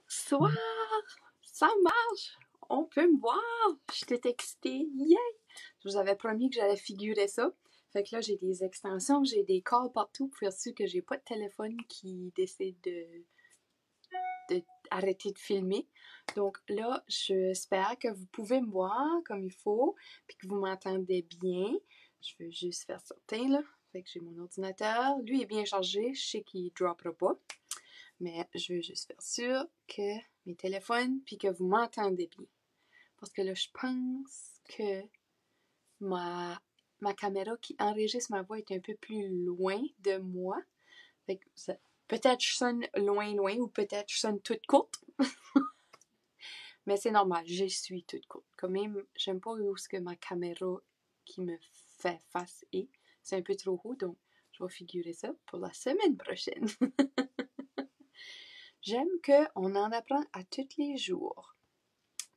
Bonsoir! Ça marche! On peut me voir! J'étais excitée! Yeah! Je vous avais promis que j'allais figurer ça. Fait que là, j'ai des extensions, j'ai des cordes partout pour faire sûr que j'ai pas de téléphone qui décide de arrêter de filmer. Donc là, j'espère que vous pouvez me voir comme il faut, puis que vous m'entendez bien. Je veux juste faire sortir, là. Fait que j'ai mon ordinateur. Lui est bien chargé. Je sais qu'il ne droppera pas. Mais je veux juste faire sûr que mes téléphones, puis que vous m'entendez bien. Parce que là, je pense que ma caméra qui enregistre ma voix est un peu plus loin de moi. Fait que peut-être je sonne loin, ou peut-être je sonne toute courte. Mais c'est normal, je suis toute courte. Quand même, j'aime pas où ce que ma caméra qui me fait face est. C'est un peu trop haut, donc je vais figurer ça pour la semaine prochaine. J'aime qu'on en apprend à tous les jours.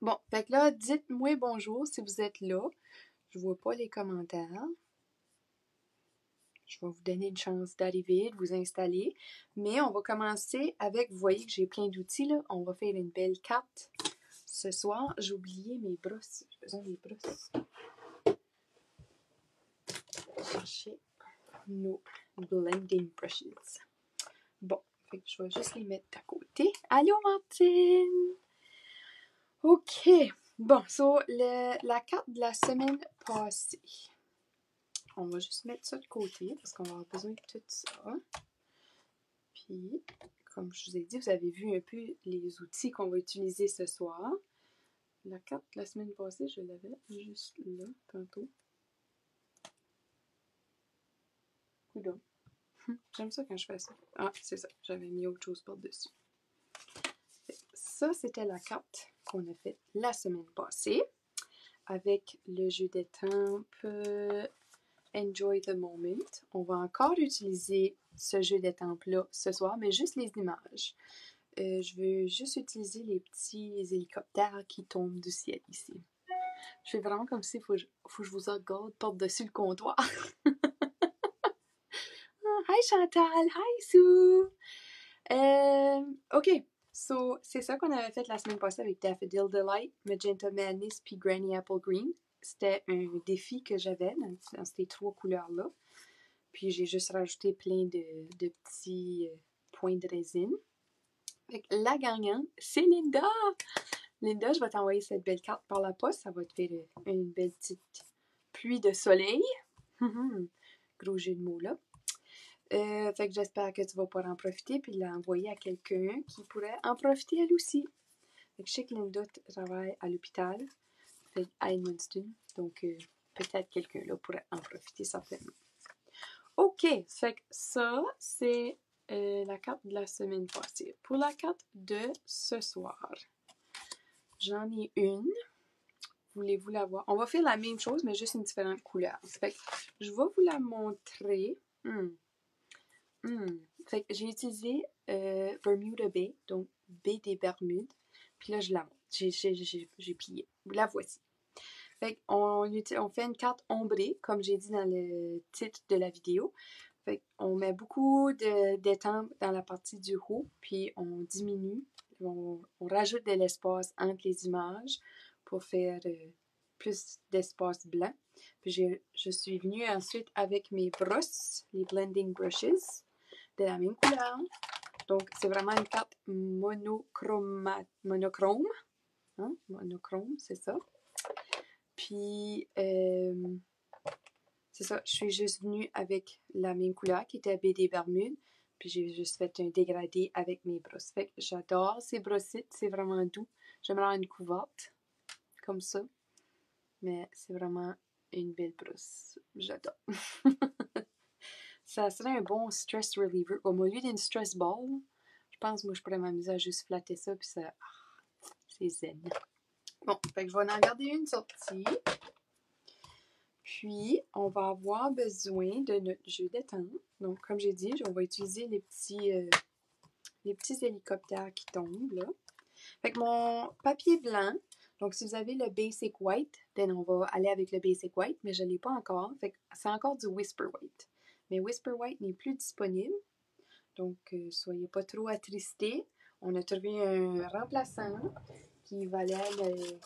Bon, fait que là, dites-moi bonjour si vous êtes là. Je vois pas les commentaires. Je vais vous donner une chance d'arriver, de vous installer. Mais on va commencer avec, vous voyez que j'ai plein d'outils là. On va faire une belle carte. Ce soir, j'ai oublié mes brosses. J'ai besoin des brosses. Chercher nos blending brushes. Bon, fait que je vais juste les mettre à côté. Allô, Martine! OK. Bon, la carte de la semaine passée. On va juste mettre ça de côté parce qu'on va avoir besoin de tout ça. Puis, comme je vous ai dit, vous avez vu un peu les outils qu'on va utiliser ce soir. La carte de la semaine passée, je l'avais juste là, tantôt. Coudonc. J'aime ça quand je fais ça. Ah, c'est ça. J'avais mis autre chose par-dessus. Ça, c'était la carte qu'on a faite la semaine passée avec le jeu d'étampes Enjoy the Moment. On va encore utiliser ce jeu d'étampes-là ce soir, mais juste les images. Je veux juste utiliser les petits hélicoptères qui tombent du ciel ici. Je fais vraiment comme si il faut que je vous regarde par-dessus le comptoir. Hi Chantal, hi Sue! OK, so c'est ça qu'on avait fait la semaine passée avec Daffodil Delight, Magenta Madness puis Granny Apple Green. C'était un défi que j'avais dans ces trois couleurs-là. Puis j'ai juste rajouté plein de petits points de résine. Fait que la gagnante, c'est Linda! Linda, je vais t'envoyer cette belle carte par la poste. Ça va te faire une belle petite pluie de soleil. Gros jeu de mots là. Fait que j'espère que tu vas pouvoir en profiter puis l'envoyer à quelqu'un qui pourrait en profiter elle aussi. Fait que je sais que Linda travaille à l'hôpital à Edmundston. Donc peut-être quelqu'un là pourrait en profiter certainement. OK, fait que ça, c'est la carte de la semaine passée. Pour la carte de ce soir, j'en ai une. Voulez-vous la voir? On va faire la même chose, mais juste une différente couleur. Fait que je vais vous la montrer. Fait que j'ai utilisé Bermuda Bay, donc baie des Bermudes. Puis là, je la montre. J'ai plié. La voici. Fait qu'on fait une carte ombrée, comme j'ai dit dans le titre de la vidéo. Fait qu'on met beaucoup d'étampes dans la partie du haut, puis on diminue, on rajoute de l'espace entre les images pour faire plus d'espace blanc. Puis je suis venue ensuite avec mes brosses, les blending brushes, de la même couleur. Donc, c'est vraiment une carte monochrome. Hein? Monochrome, c'est ça. Puis, c'est ça, je suis juste venue avec la même couleur qui était baie des Bermudes. Puis j'ai juste fait un dégradé avec mes brosses. Fait que j'adore ces brossites, c'est vraiment doux. J'aimerais une couverte, comme ça. Mais c'est vraiment une belle brosse. J'adore. Ça serait un bon stress reliever. Au lieu d'une stress ball, je pense moi je pourrais m'amuser à juste flatter ça, puis ça... c'est zen. Bon, fait que je vais en garder une sortie. Puis, on va avoir besoin de notre jeu d'étampes. Donc, comme j'ai dit, on va utiliser les petits hélicoptères qui tombent, là. Fait que mon papier blanc, donc si vous avez le Basic White, on va aller avec le Basic White, mais je ne l'ai pas encore. Fait que c'est encore du Whisper White. Mais Whisper White n'est plus disponible. Donc, soyez pas trop attristés. on a trouvé un remplaçant qui valait le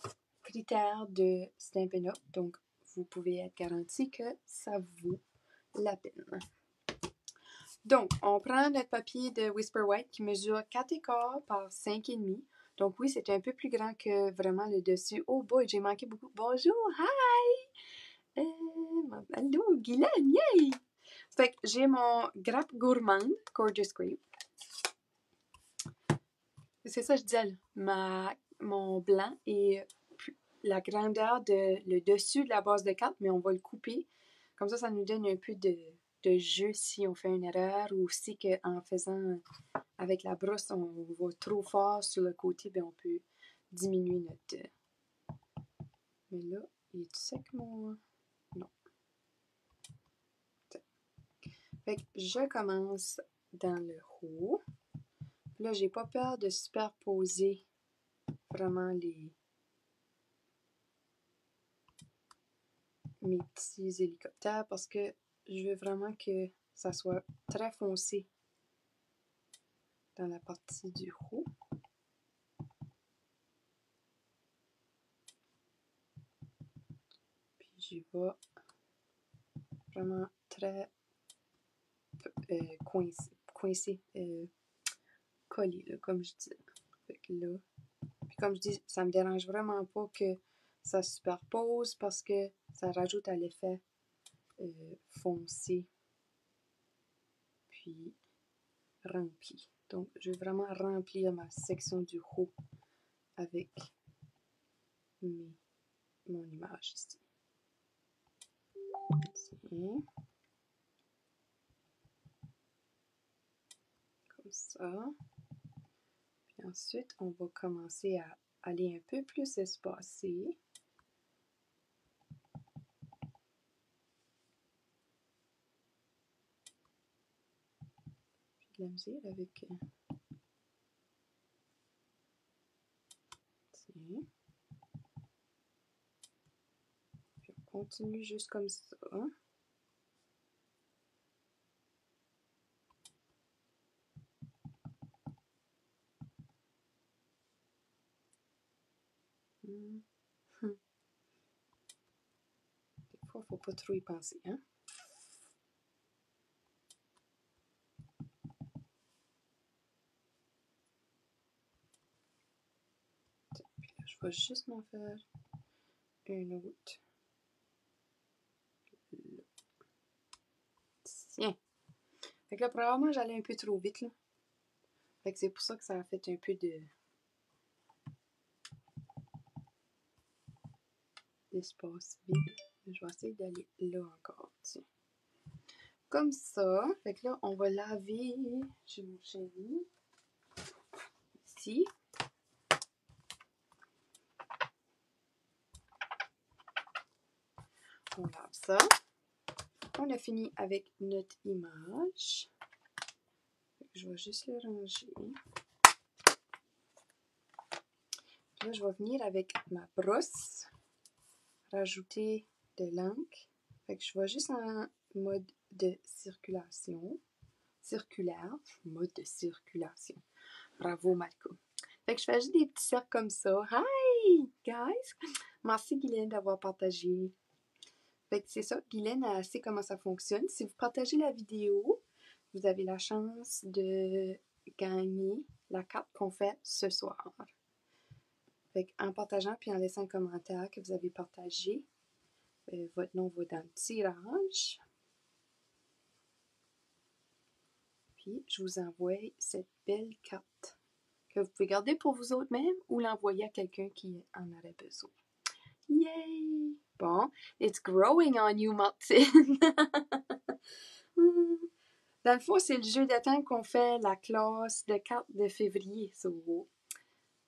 critère de Stampin' Up. Donc, vous pouvez être garanti que ça vaut la peine. Donc, on prend notre papier de Whisper White qui mesure 4,25 par 5,5. Donc oui, c'est un peu plus grand que vraiment le dessus. Oh boy, j'ai manqué beaucoup. Bonjour, hi! Allô, Guylaine, yay! Fait que j'ai mon grappe gourmande, Gorgeous Grape. C'est ça que je disais, là. Mon blanc est la grandeur de le dessus de la base de carte, mais on va le couper. Comme ça nous donne un peu de jeu si on fait une erreur ou si en faisant avec la brosse, on va trop fort sur le côté, bien on peut diminuer notre... Mais là, il est sec mon... Non. Fait que je commence dans le haut. Là, j'ai pas peur de superposer vraiment mes petits hélicoptères parce que je veux vraiment que ça soit très foncé dans la partie du haut. Puis j'y vais vraiment très coincé, collé, là, comme je dis. Fait que là, puis comme je dis, ça me dérange vraiment pas que ça superpose parce que ça rajoute à l'effet foncé puis rempli. Donc, je vais vraiment remplir ma section du haut avec mon image ici. Comme ça. Puis ensuite, on va commencer à aller un peu plus espacé. J'ai de la misère avec... Puis on continue juste comme ça. Des fois, il ne faut pas trop y penser, hein? Puis là, je vais juste m'en faire une autre. Tiens! Fait que là, probablement, j'allais un peu trop vite, là. Fait que c'est pour ça que ça a fait un peu d'espace vide. Je vais essayer d'aller là encore, tiens. Comme ça. Fait que là, on va laver. J'ai mon chéri. Ici. On lave ça. On a fini avec notre image. Je vais juste le ranger. Là, je vais venir avec ma brosse, rajouter de l'encre. Fait que je vais juste en mode de circulation. Circulaire. Mode de circulation. Bravo, Marco. Fait que je fais juste des petits cercles comme ça. Hi, guys! Merci, Guylaine, d'avoir partagé. Fait que c'est ça, Guylaine, elle sait comment ça fonctionne. Si vous partagez la vidéo, vous avez la chance de gagner la carte qu'on fait ce soir. Fait en partageant puis en laissant un commentaire que vous avez partagé, votre nom va dans le tirage. Puis je vous envoie cette belle carte que vous pouvez garder pour vous autres même ou l'envoyer à quelqu'un qui en aurait besoin. Yay! Bon, it's growing on you, Martine! Dans le fond, c'est le jeu de temps qu'on fait la classe de cartes de février. So,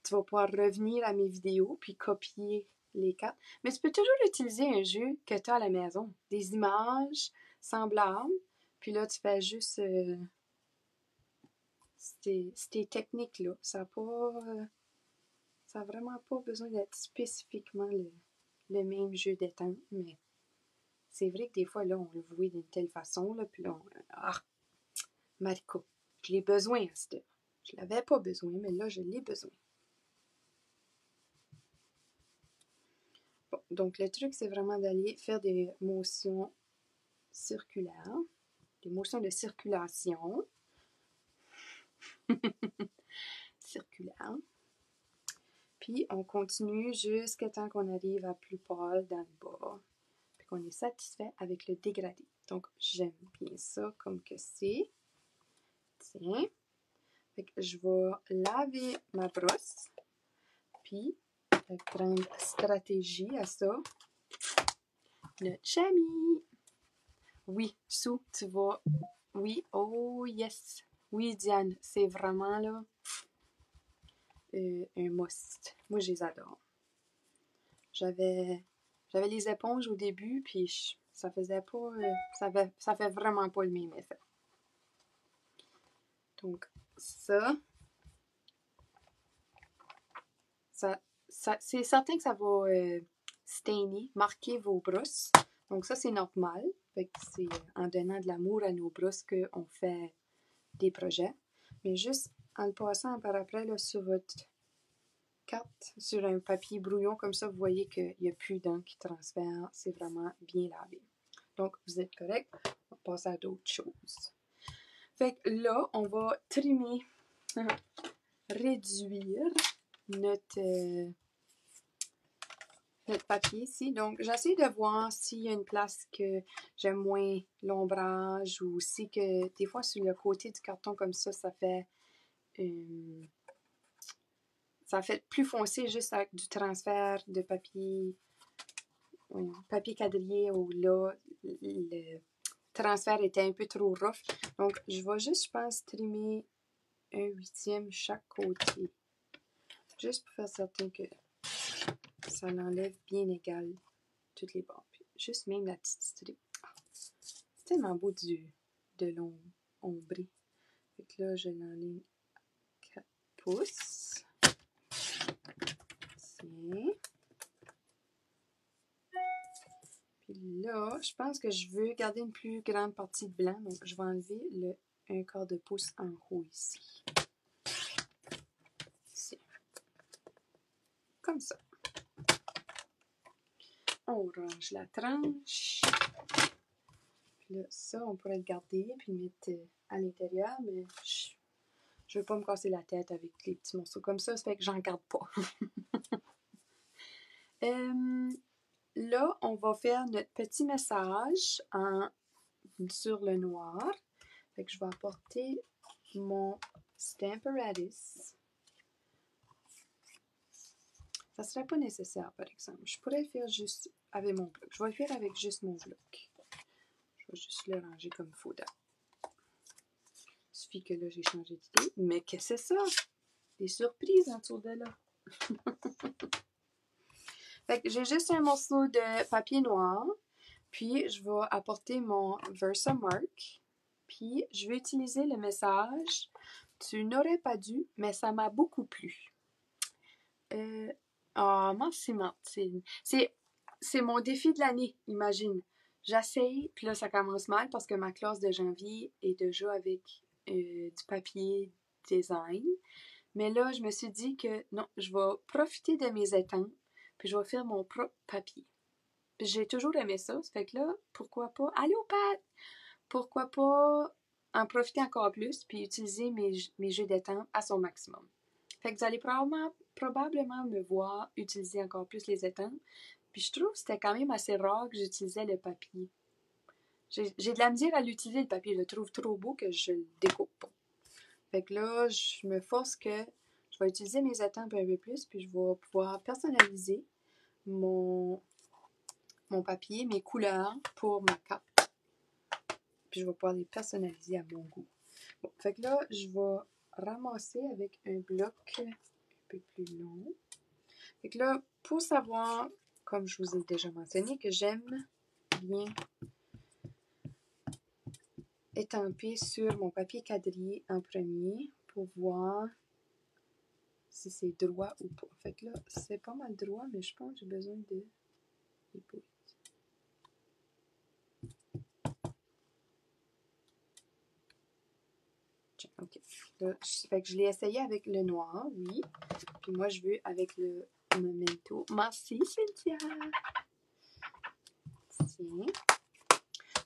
tu vas pouvoir revenir à mes vidéos puis copier les cartes. Mais tu peux toujours utiliser un jeu que tu as à la maison. Des images semblables. Puis là, tu fais juste ces techniques-là. Ça n'a vraiment pas besoin d'être spécifiquement le même jeu de temps. Mais c'est vrai que des fois, là, on le voit d'une telle façon. Là, puis là, Marco, je l'ai besoin à cette heure. Je l'avais pas besoin, mais là, je l'ai besoin. Bon, donc le truc, c'est vraiment d'aller faire des motions circulaires, des motions de circulation. Circulaire. Puis on continue jusqu'à temps qu'on arrive à plus pâle dans le bas. Puis qu'on est satisfait avec le dégradé. Donc j'aime bien ça comme que c'est. Tiens. Fait que je vais laver ma brosse. Puis prendre stratégie à ça. Notre chamois. Oui, Sue, tu vas. Oui, oh yes. Oui, Diane, c'est vraiment là un must. Moi, je les adore. J'avais les éponges au début, puis ça faisait pas. Ça fait vraiment pas le même effet. Donc, ça c'est certain que ça va stainer, marquer vos brosses. Donc, ça, c'est normal. Fait que c'est en donnant de l'amour à nos brosses qu'on fait des projets. Mais juste en le passant par après là, sur votre carte, sur un papier brouillon, comme ça, vous voyez qu'il n'y a plus d'encre qui transfère. C'est vraiment bien lavé. Donc, vous êtes correct. On va passer à d'autres choses. Fait que là, on va trimer, réduire notre papier ici. Donc, j'essaie de voir s'il y a une place que j'aime moins l'ombrage ou si que des fois sur le côté du carton comme ça fait plus foncé juste avec du transfert de papier quadrillé où là le transfert était un peu trop rough. Donc, je vais juste, je pense, trimer 1/8 chaque côté. Juste pour faire certain que ça l'enlève bien égal toutes les bords. Puis juste même la petite strip. C'est tellement beau de l'ombré. Fait que là, je l'enligne 4 pouces. Tiens. Puis là, je pense que je veux garder une plus grande partie de blanc. Donc, je vais enlever le 1/4 de pouce en haut ici. Ici. Comme ça. On range la tranche. Puis là, ça, on pourrait le garder puis le mettre à l'intérieur, mais je veux pas me casser la tête avec les petits morceaux comme ça fait que j'en garde pas. Là, on va faire notre petit message sur le noir. Fait que je vais apporter mon Stamparatus. Ça serait pas nécessaire, par exemple. Je pourrais le faire juste avec mon bloc. Je vais le faire avec juste mon bloc. Je vais juste le ranger comme il faut. Il suffit que là, j'ai changé d'idée. Mais qu'est-ce que c'est ça? Des surprises en dessous de là. Fait que j'ai juste un morceau de papier noir. Puis, je vais apporter mon Versamark. Puis, je vais utiliser le message « Tu n'aurais pas dû, mais ça m'a beaucoup plu. » Merci Martine. C'est mon défi de l'année, imagine. J'essaye, puis là, ça commence mal parce que ma classe de janvier est déjà avec du papier design. Mais là, je me suis dit que non, je vais profiter de mes étampes, puis je vais faire mon propre papier. Puis j'ai toujours aimé ça, ça fait que là, pourquoi pas... Allô, Pat! Pourquoi pas en profiter encore plus, puis utiliser mes jeux d'étampes à son maximum. Fait que vous allez probablement me voir utiliser encore plus les étampes. Puis je trouve que c'était quand même assez rare que j'utilisais le papier. J'ai de la misère à l'utiliser, le papier. Je le trouve trop beau que je le découpe pas. Fait que là, je me force que je vais utiliser mes étampes un peu plus, puis je vais pouvoir personnaliser mon papier, mes couleurs pour ma carte. Puis je vais pouvoir les personnaliser à mon goût. Bon, fait que là, je vais ramasser avec un bloc un peu plus long. Fait que là, pour savoir, comme je vous ai déjà mentionné, que j'aime bien étamper sur mon papier quadrillé en premier pour voir si c'est droit ou pas. Fait que là, c'est pas mal droit, mais je pense que j'ai besoin de épaules. OK. Là, fait que je l'ai essayé avec le noir, oui. Puis moi, je veux avec le Memento. Merci, Cynthia! Tiens.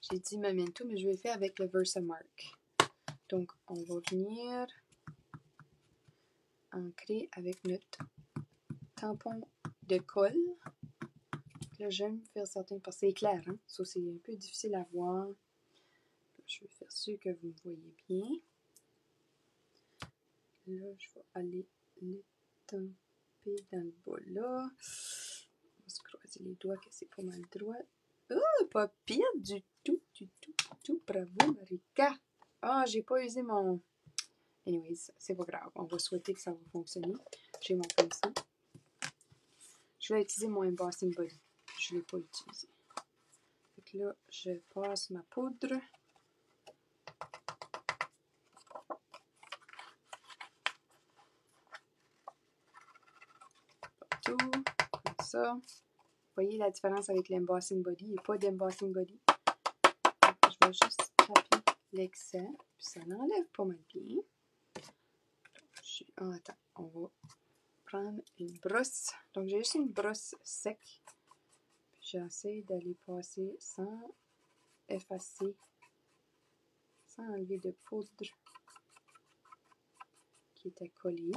J'ai dit Memento, mais je vais faire avec le Versamark. Donc, on va venir ancrer avec notre tampon de colle. Là, j'aime faire certains parce que c'est clair, hein? Ça, c'est un peu difficile à voir. Je vais faire sûr que vous me voyez bien. Là, je vais aller l'étamper dans le bas là. On va se croiser les doigts que c'est pas mal droit. Oh, pas pire du tout, du tout, du tout. Bravo, Marika. Ah, j'ai pas usé mon... Anyways, c'est pas grave. On va souhaiter que ça va fonctionner. J'ai mon pinceau. Je vais utiliser mon embossing body. Je ne l'ai pas utilisé. Donc là, je passe ma poudre. Partout, comme ça. Vous voyez la différence avec l'embossing body? Il n'y a pas d'embossing body. Donc, je vais juste taper l'excès. Puis ça l'enlève pas mal bien. Oh, attends, on va prendre une brosse. Donc, j'ai juste une brosse sec. Puis j'essaie d'aller passer sans effacer, sans enlever de poudre qui était collée.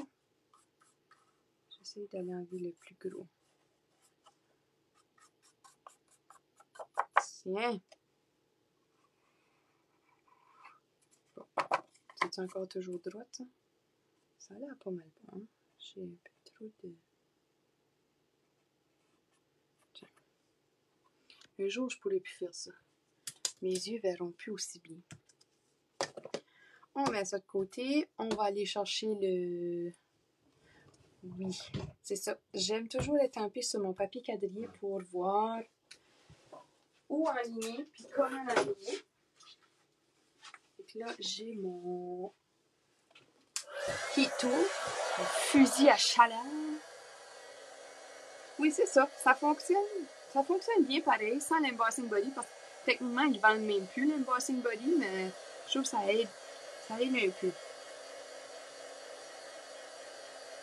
J'essaie d'aller enlever le plus gros. Tiens! Bon. C'est encore toujours droite, ça? Ça a l'air pas mal bon. Hein? J'ai un peu trop de... Tiens. Un jour, je pourrais plus faire ça. Mes yeux verront plus aussi bien. On met ça de côté. On va aller chercher le... Oui, c'est ça. J'aime toujours étamper sur mon papier quadrillé pour voir où enligner, puis comment enligner. Donc là, j'ai mon heat tool, mon fusil à chaleur. Oui, c'est ça. Ça fonctionne bien pareil, sans l'embossing body, parce que techniquement, ils vendent même plus l'embossing body, mais je trouve que ça aide un peu.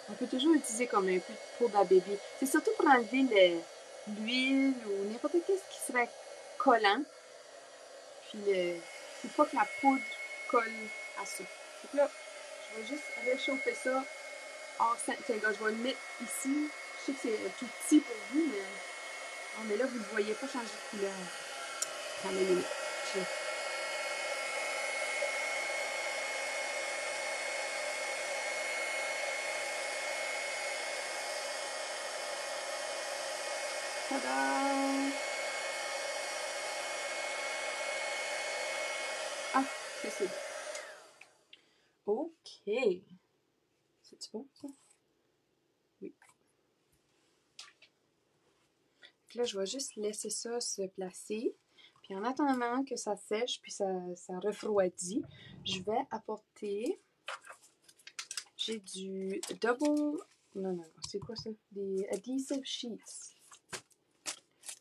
On peut toujours utiliser comme un peu de poudre à bébé. C'est surtout pour enlever l'huile ou n'importe quoi qui serait collant. Puis, faut pas que la poudre colle à ça. Donc là, je vais juste réchauffer ça. Tiens, là, je vais le mettre ici. Je sais que c'est tout petit pour vous, mais... Oh, mais là, vous ne le voyez pas changer de couleur. Ça met les... Tada! Ah, c'est bon. OK. C'est-tu bon, ça? Oui. Donc là, je vais juste laisser ça se placer. Puis en attendant que ça sèche, puis ça refroidit, je vais apporter... J'ai du double... Non, c'est quoi ça? Des adhesive sheets.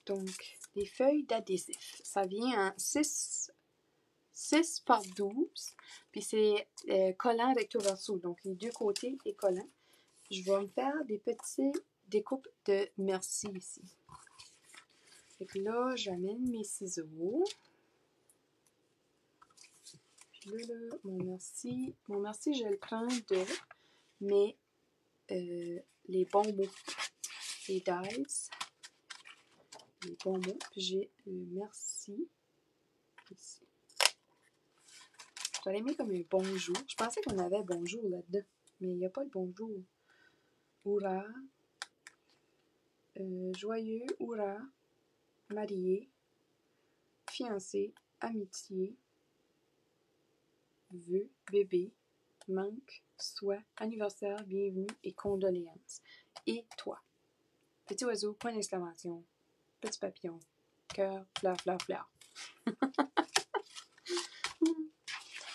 Donc, des feuilles d'adhésif. Ça vient en 6 par 12. Puis c'est collant recto verso. Donc, les deux côtés est collant. Je vais me faire des petites découpes de merci ici. Donc là, j'amène mes ciseaux. Puis là, mon merci, je le prends de mes les bons mots. Les dies. Les bons mots. Puis j'ai le merci ici. J'aurais aimé comme un bonjour. Je pensais qu'on avait bonjour là-dedans, mais il n'y a pas de bonjour. Hurrah. Joyeux, hurrah. Marié. Fiancé. Amitié. Vœux. Bébé. Manque. Soit. Anniversaire. Bienvenue et condoléances. Et toi. Petit oiseau. Point d'exclamation. Petit papillon. Cœur. Fleur, fleur, fleur.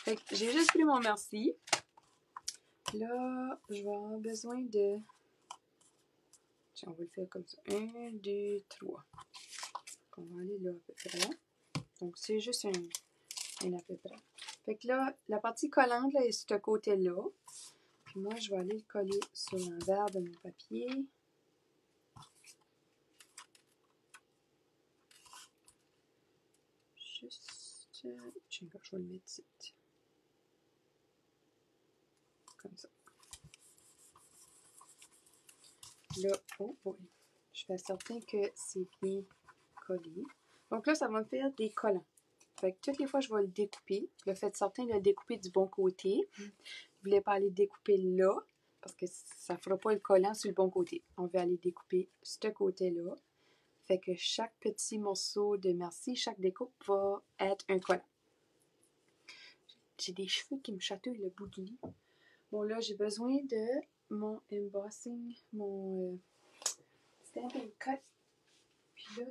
Fait que j'ai juste pris mon merci. Là, je vais avoir besoin de... Tiens, on va le faire comme ça. 1, 2, 3. On va aller là à peu près. Donc, c'est juste un à peu près. Fait que là, la partie collante là, est sur ce côté-là. Puis moi, je vais aller le coller sur l'envers de mon papier. Juste... je vais le mettre ici. Comme ça. Là, oh oui. Je fais certain que c'est bien collé. Donc là, ça va me faire des collants. Fait que toutes les fois, je vais le découper. Le faites certain de le découper du bon côté. Vous ne voulez pas aller découper là, parce que ça ne fera pas le collant sur le bon côté. On va aller découper ce côté-là. Fait que chaque petit morceau de merci, chaque découpe va être un collant. J'ai des cheveux qui me chatouillent le bout du lit. Bon, là, j'ai besoin de mon embossing, mon stamping cut. Puis là,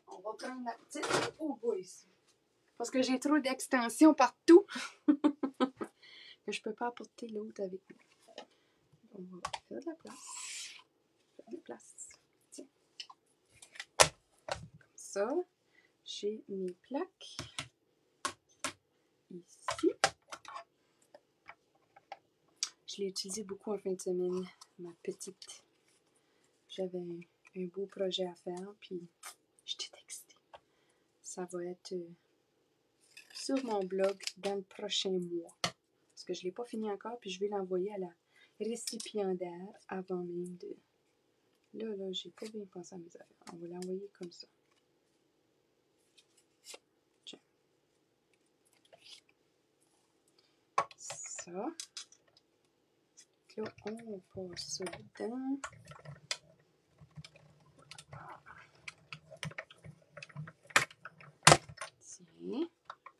on va prendre la petite. Oh boy! Parce que j'ai trop d'extensions partout. Que je peux pas apporter l'autre avec moi. On va faire de la place. Faire de la place. Tiens. Comme ça. J'ai mes plaques. Ici. Je l'ai utilisé beaucoup en fin de semaine. Ma petite. J'avais un beau projet à faire. Puis j'étais excitée. Ça va être sur mon blog dans le prochain mois. Parce que je ne l'ai pas fini encore. Puis je vais l'envoyer à la récipiendaire avant même de... Là, j'ai pas bien pensé à mes affaires. On va l'envoyer comme ça. Tiens. Ça. Là, on passe ça dedans. Tiens.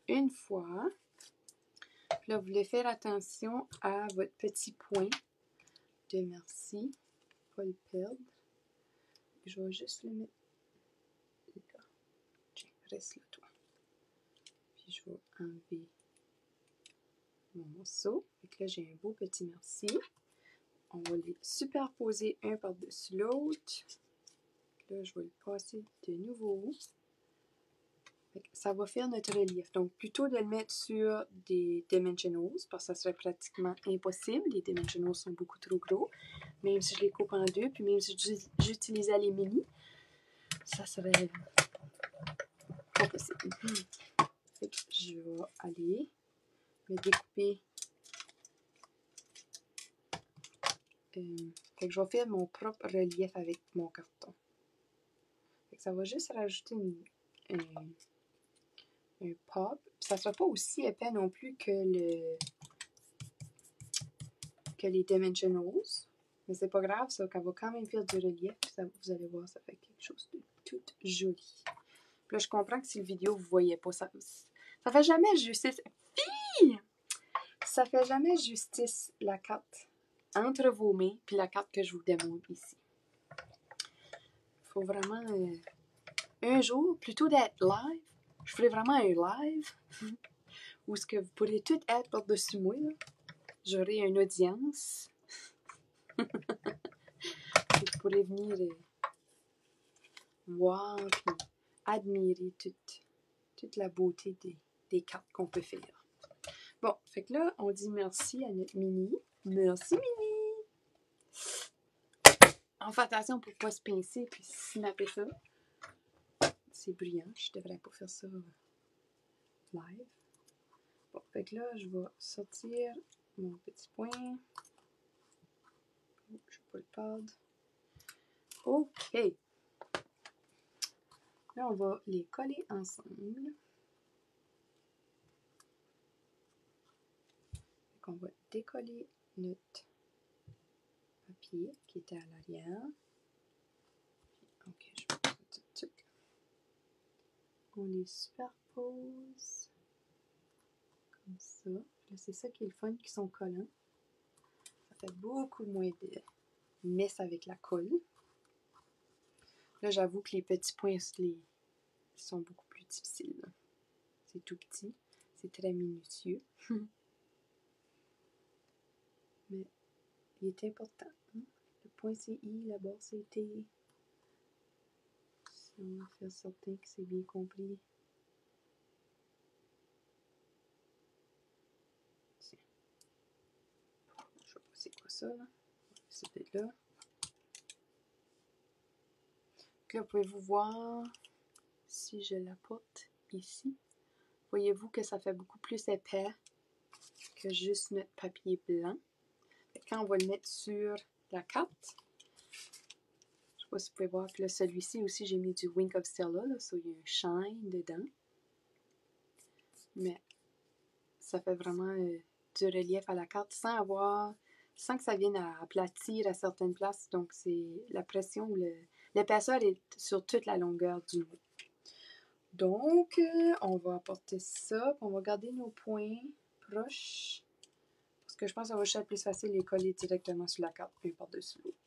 Une fois. Puis là, vous voulez faire attention à votre petit point de merci. Pas le perdre. Je vais juste le mettre là. Tiens, reste là, toi. Puis je vais enlever mon morceau. Fait que là, j'ai un beau petit merci. On va les superposer un par-dessus l'autre. Là, je vais le passer de nouveau. Ça va faire notre relief. Donc, plutôt de le mettre sur des dimensionals, parce que ça serait pratiquement impossible. Les dimensionals sont beaucoup trop gros. Même si je les coupe en deux, puis même si j'utilisais les mini, ça serait pas possible. Fait que je vais aller me découper. Fait que je vais faire mon propre relief avec mon carton. Fait que ça va juste rajouter un pop. Puis ça ne sera pas aussi épais non plus que les dimensionals. Mais c'est pas grave, ça, qu'elle va quand même faire du relief. Puis ça, vous allez voir, ça fait quelque chose de tout joli. Puis là, je comprends que si le vidéo, vous voyez pas ça. Ça fait jamais justice. Fille! Ça fait jamais justice, la carte entre vos mains, puis la carte que je vous démontre ici. Il faut vraiment... un jour, plutôt d'être live, je ferai vraiment un live où ce que vous pourrez tout être par-dessus moi. J'aurai une audience. Vous pourrez venir voir et admirer toute la beauté des cartes qu'on peut faire. Bon, fait que là, on dit merci à notre mini. Merci, mini! On fait attention pour ne pas se pincer puis snapper ça. C'est brillant, je devrais pas faire ça live. Bon, fait que là, je vais sortir mon petit point. Oh, je ne vais pas le perdre. OK. Là, on va les coller ensemble. On va décoller notre papier qui était à l'arrière. OK, je vais faire tout de suite. On les superpose comme ça. Là, c'est ça qui est le fun, qui sont collants. Ça fait beaucoup moins de mess avec la colle. Là, j'avoue que les petits points sont beaucoup plus difficiles. C'est tout petit. C'est très minutieux. Mais il est important. Hein? Le point c'est I, la barre c'est T. On va faire certain que c'est bien compris. c'est quoi ça, là? C'est peut-être là. Donc là, pouvez-vous voir si je l'apporte ici? Voyez-vous que ça fait beaucoup plus épais que juste notre papier blanc. Quand on va le mettre sur la carte, je sais pas si vous pouvez voir que là, celui-ci aussi, j'ai mis du Wink of Stella, là, so il y a un shine dedans. Mais ça fait vraiment du relief à la carte sans que ça vienne à aplatir à certaines places. Donc, c'est la pression, l'épaisseur est sur toute la longueur du mot. Donc, on va apporter ça, puis on va garder nos points proches. Parce que je pense que ça va être plus facile de les coller directement sur la carte, un par-dessus l'autre.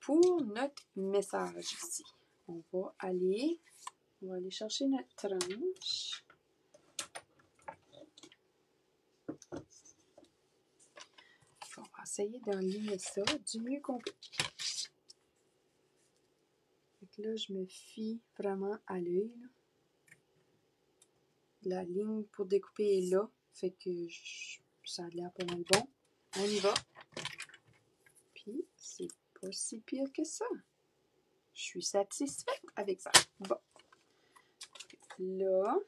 Pour notre message ici, on va aller chercher notre tranche. On va essayer d'enligner ça du mieux qu'on peut. Donc là, je me fie vraiment à l'œil. La ligne pour découper est là, fait que ça a l'air pas mal bon. On y va. Puis, c'est pas si pire que ça. Je suis satisfaite avec ça. Bon. Là,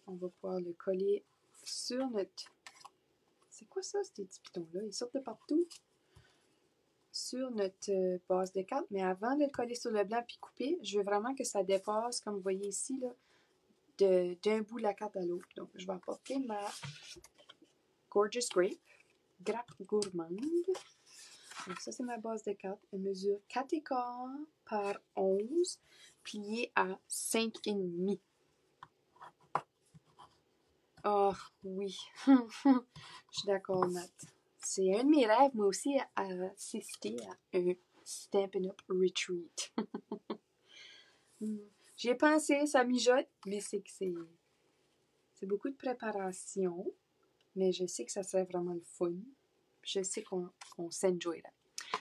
on va pouvoir le coller sur notre... C'est quoi ça, ces petits pitons-là? Ils sortent de partout. Sur notre base de carte. Mais avant de le coller sur le blanc puis couper, je veux vraiment que ça dépasse, comme vous voyez ici, là, d'un bout de la carte à l'autre. Donc, je vais apporter ma Gorgeous Grappe gourmande. Donc, ça, c'est ma base de carte. Elle mesure 4,25 par 11, pliée à 5,5. Oh, oui. Je suis d'accord, Nat. C'est un de mes rêves, moi aussi, à assister à un Stampin' Up! Retreat. J'y ai pensé, ça mijote, mais c'est beaucoup de préparation, mais je sais que ça serait vraiment le fun. Je sais qu'on s'enjoy là.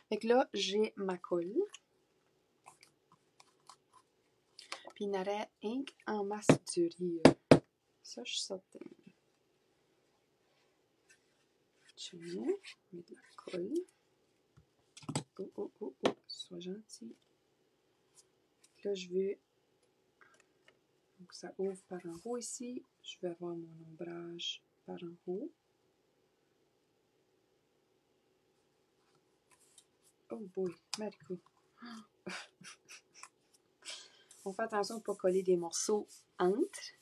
Fait que là, j'ai ma colle. Puis il y en aurait un en masse du rire. Ça, je suis certaine. Je viens mettre de la colle. Oh, sois gentil. Là, je veux... Donc, ça ouvre par en haut ici. Je vais avoir mon ombrage par en haut. Oh boy, Marco. On fait attention de ne pas coller des morceaux entre.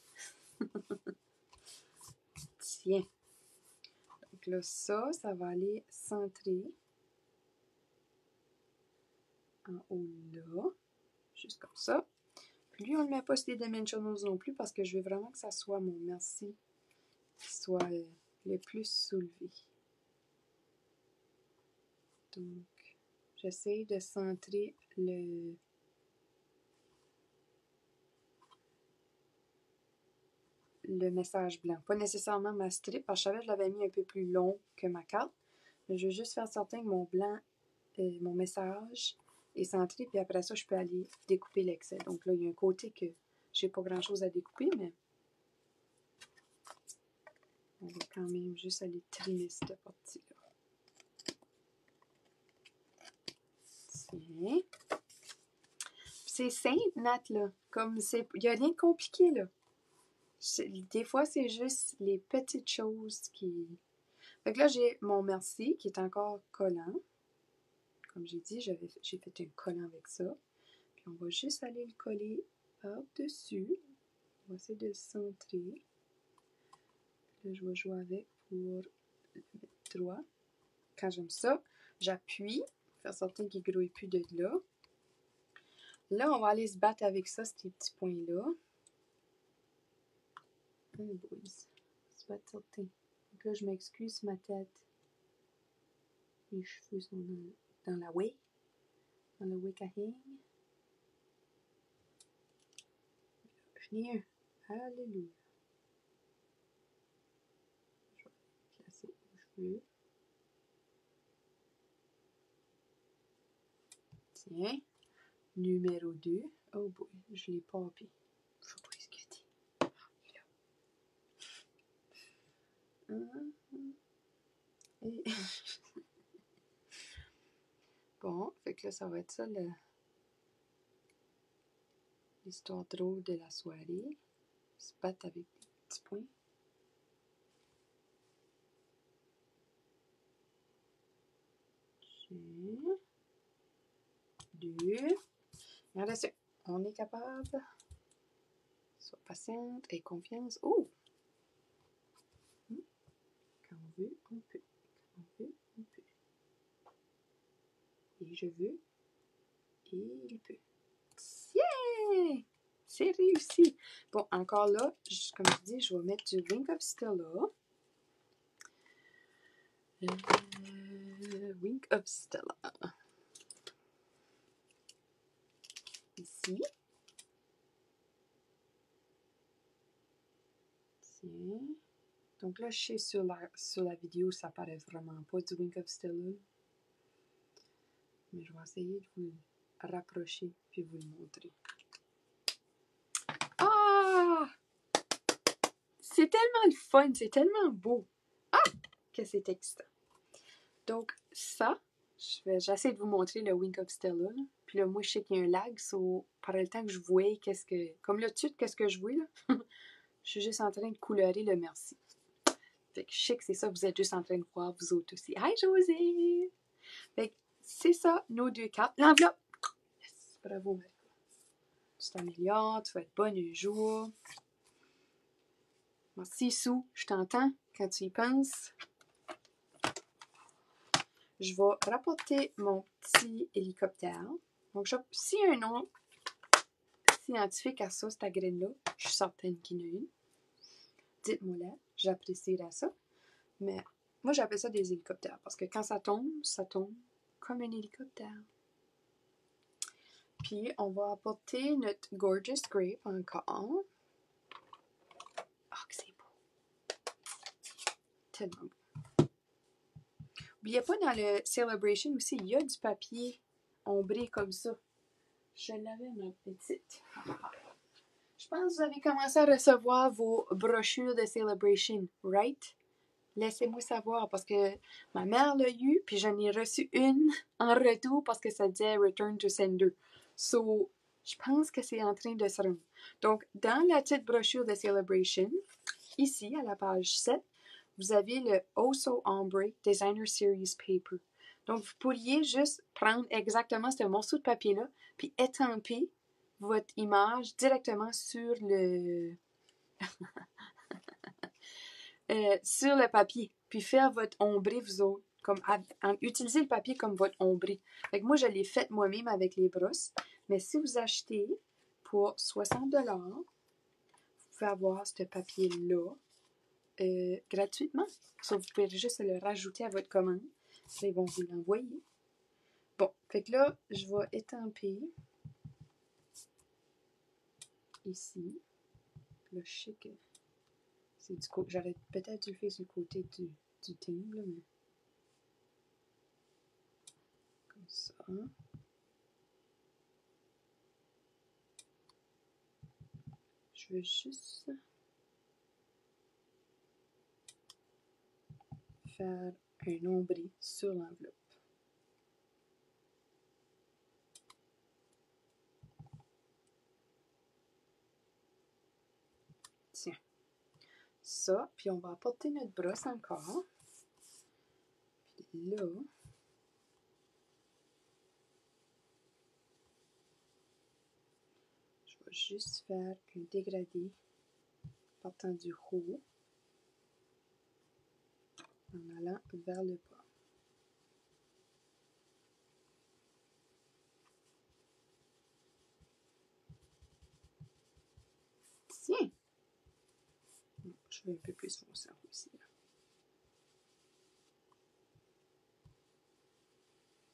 Tiens. Donc là, ça va aller centrer en haut là. Juste comme ça. Puis lui, on ne le met pas sur les dimensionals non plus parce que je veux vraiment que ça soit mon merci qui soit le plus soulevé. Donc, j'essaie de centrer le message blanc. Pas nécessairement ma strip, parce que je savais que je l'avais mis un peu plus long que ma carte. Mais je veux juste faire certain que mon blanc, mon message est centré, puis après ça, je peux aller découper l'excès. Donc là, il y a un côté que j'ai pas grand-chose à découper, mais on va quand même juste aller trimer cette partie-là. Tiens. C'est simple, Nat, là. Comme il n'y a rien de compliqué, là. Des fois, c'est juste les petites choses qui... Fait que là, j'ai mon merci qui est encore collant. Comme j'ai dit, j'ai fait un collant avec ça. Puis on va juste aller le coller par-dessus. On va essayer de le centrer. Là, je vais jouer avec pour le mettre droit. Quand j'aime ça, j'appuie, faire certain qu'il ne grouille plus de là. Là, on va aller se battre avec ça, ces petits points-là. Oh boys. Se battre certain. Donc là, je m'excuse, ma tête. Mes cheveux sont dans la way. Dans le way hang. Venir. Alléluia. Je vais placer les cheveux. Tiens. Numéro 2. Oh boy, je l'ai papé. Faut pas discuter. Et... Bon, fait que là, ça va être ça, l'histoire drôle de la soirée. Se battre avec des petits points. Un, deux. Regardez ça. On est capable. Sois patiente et confiance. Oh! Quand on veut, on peut. Quand on veut, on peut. Et je veux. Et il peut. Yeah! C'est réussi. Bon, encore là, comme je dis, je vais mettre du Wink of Stella. Wink of Stella. Ici. Tiens. Donc là, je sais sur la vidéo, ça paraît vraiment pas du Wink of Stella. Mais je vais essayer de vous le rapprocher puis vous le montrer. Ah! C'est tellement le fun, c'est tellement beau. Ah! Que c'est excitant. Donc ça, j'essaie de vous montrer le Wink of Stella. Là. Puis là, moi, je sais qu'il y a un lag, so, par le temps que je voyais comme là, tout qu'est-ce que je vois, là, je suis juste en train de colorer le merci. Fait que je sais que c'est ça, vous êtes juste en train de voir, vous autres aussi. Hi, José! Fait que c'est ça, nos deux cartes. L'enveloppe! Yes, bravo, Marie. Tu t'améliores, tu vas être bonne un jour. Merci, Sou, je t'entends quand tu y penses. Je vais rapporter mon petit hélicoptère. Donc, s'il y a un nom scientifique à ça, cette graine-là, je suis certaine qu'il y en a une. Dites-moi-la, j'apprécierais ça. Mais moi, j'appelle ça des hélicoptères parce que quand ça tombe comme un hélicoptère. Puis, on va apporter notre Gorgeous Grape encore. Oh, que c'est beau! Tellement beau. N'oubliez pas, dans le Celebration aussi, il y a du papier ombré comme ça. Je l'avais, ma petite. Je pense que vous avez commencé à recevoir vos brochures de Celebration, right? Laissez-moi savoir parce que ma mère l'a eu, puis j'en ai reçu une en retour parce que ça disait Return to Sender. So, je pense que c'est en train de se rendre. Donc, dans la petite brochure de Celebration, ici, à la page 7, vous avez le Oso Ombre Designer Series Paper. Donc, vous pourriez juste prendre exactement ce morceau de papier-là, puis étamper votre image directement sur le sur le papier, puis faire votre ombré vous autres, utiliser le papier comme votre ombré. Fait que moi, je l'ai fait moi-même avec les brosses, mais si vous achetez pour 60$, vous pouvez avoir ce papier-là gratuitement. Sauf que vous pouvez juste le rajouter à votre commande. Là, ils vont vous l'envoyer. Bon, fait que là, je vais étamper ici. Là, je sais que c'est du côté. J'aurais peut-être dû le faire du côté du timbre, là, mais comme ça. Je veux juste faire un nombril sur l'enveloppe. Tiens. Ça, puis on va apporter notre brosse encore. Puis là, je vais juste faire un dégradé partant du haut en allant vers le bas. Tiens! Je vais un peu plus foncer aussi. Là.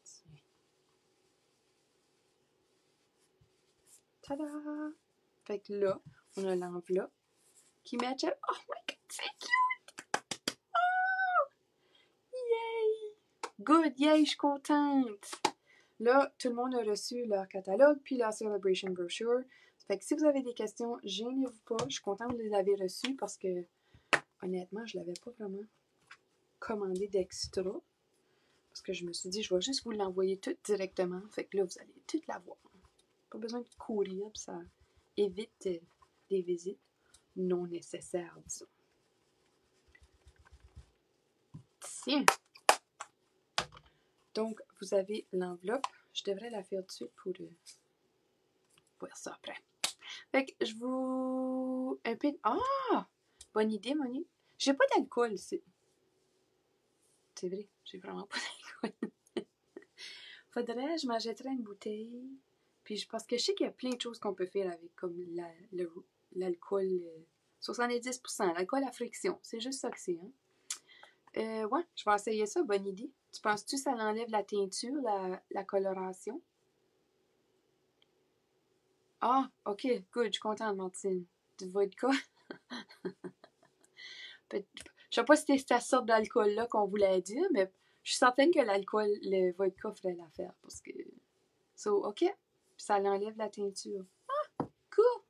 Tiens. Tada! Fait que là, on a l'enveloppe qui match. Oh my god, c'est cute! Oh! Yay! Good, yay, je suis contente! Là, tout le monde a reçu leur catalogue puis leur Celebration Brochure. Fait que si vous avez des questions, gênez-vous pas. Je suis contente que vous les avez reçues parce que, honnêtement, je l'avais pas vraiment commandé d'extra. Parce que je me suis dit, je vais juste vous l'envoyer tout directement. Fait que là, vous allez tout l'avoir. Pas besoin de courir, puis ça évite des visites non nécessaires, disons. Tiens! Donc, vous avez l'enveloppe. Je devrais la faire dessus pour voir ça après. Fait que je vous... Un peu... Ah! Bonne idée, Monique. J'ai pas d'alcool, c'est vrai, j'ai vraiment pas d'alcool. Faudrait, je m'achèterais une bouteille. Puis parce que je sais qu'il y a plein de choses qu'on peut faire avec, comme l'alcool 70%, l'alcool à friction. C'est juste ça que c'est, hein. Ouais, je vais essayer ça, bonne idée. Tu penses-tu que ça l'enlève la teinture, la coloration? Ah, ok, good, je suis contente, Martine. Du vodka? Je sais pas si c'était cette sorte d'alcool-là qu'on voulait dire, mais je suis certaine que le vodka ferait l'affaire, parce que... So, ok, ça l'enlève la teinture. Ah, cool!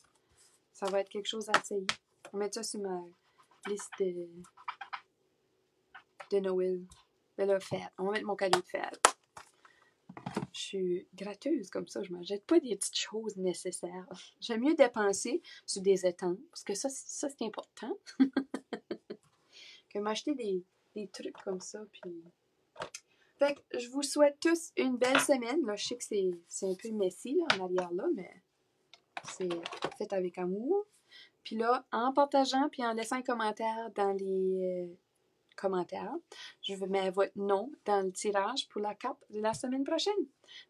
Ça va être quelque chose à essayer. On va mettre ça sur ma liste de Noël. De la fête. On va mettre mon cadeau de fête. Je suis gratteuse comme ça. Je ne m'achète pas des petites choses nécessaires. J'aime mieux dépenser sur des étangs, parce que ça c'est important. Que m'acheter des trucs comme ça. Puis... Fait que je vous souhaite tous une belle semaine. Là, je sais que c'est un peu messy là, en arrière là, mais c'est fait avec amour. Puis là, en partageant puis en laissant un commentaire dans les commentaires, je vais mettre votre nom dans le tirage pour la carte de la semaine prochaine.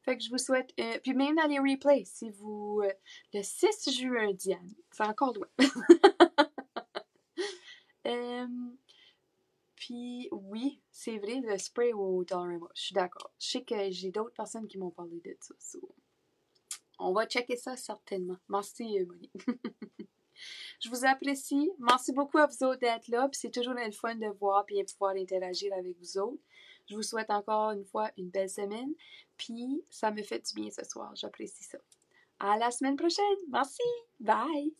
Fait que je vous souhaite... puis même dans les replays, si vous... le 6 juin, Diane, c'est encore loin. Puis oui, c'est vrai, le spray au Dollarama, je suis d'accord. Je sais que j'ai d'autres personnes qui m'ont parlé de ça. So. On va checker ça certainement. Merci, Monique. Je vous apprécie. Merci beaucoup à vous autres d'être là. Puis c'est toujours le fun de voir et de pouvoir interagir avec vous autres. Je vous souhaite encore une fois une belle semaine. Puis ça me fait du bien ce soir. J'apprécie ça. À la semaine prochaine. Merci. Bye.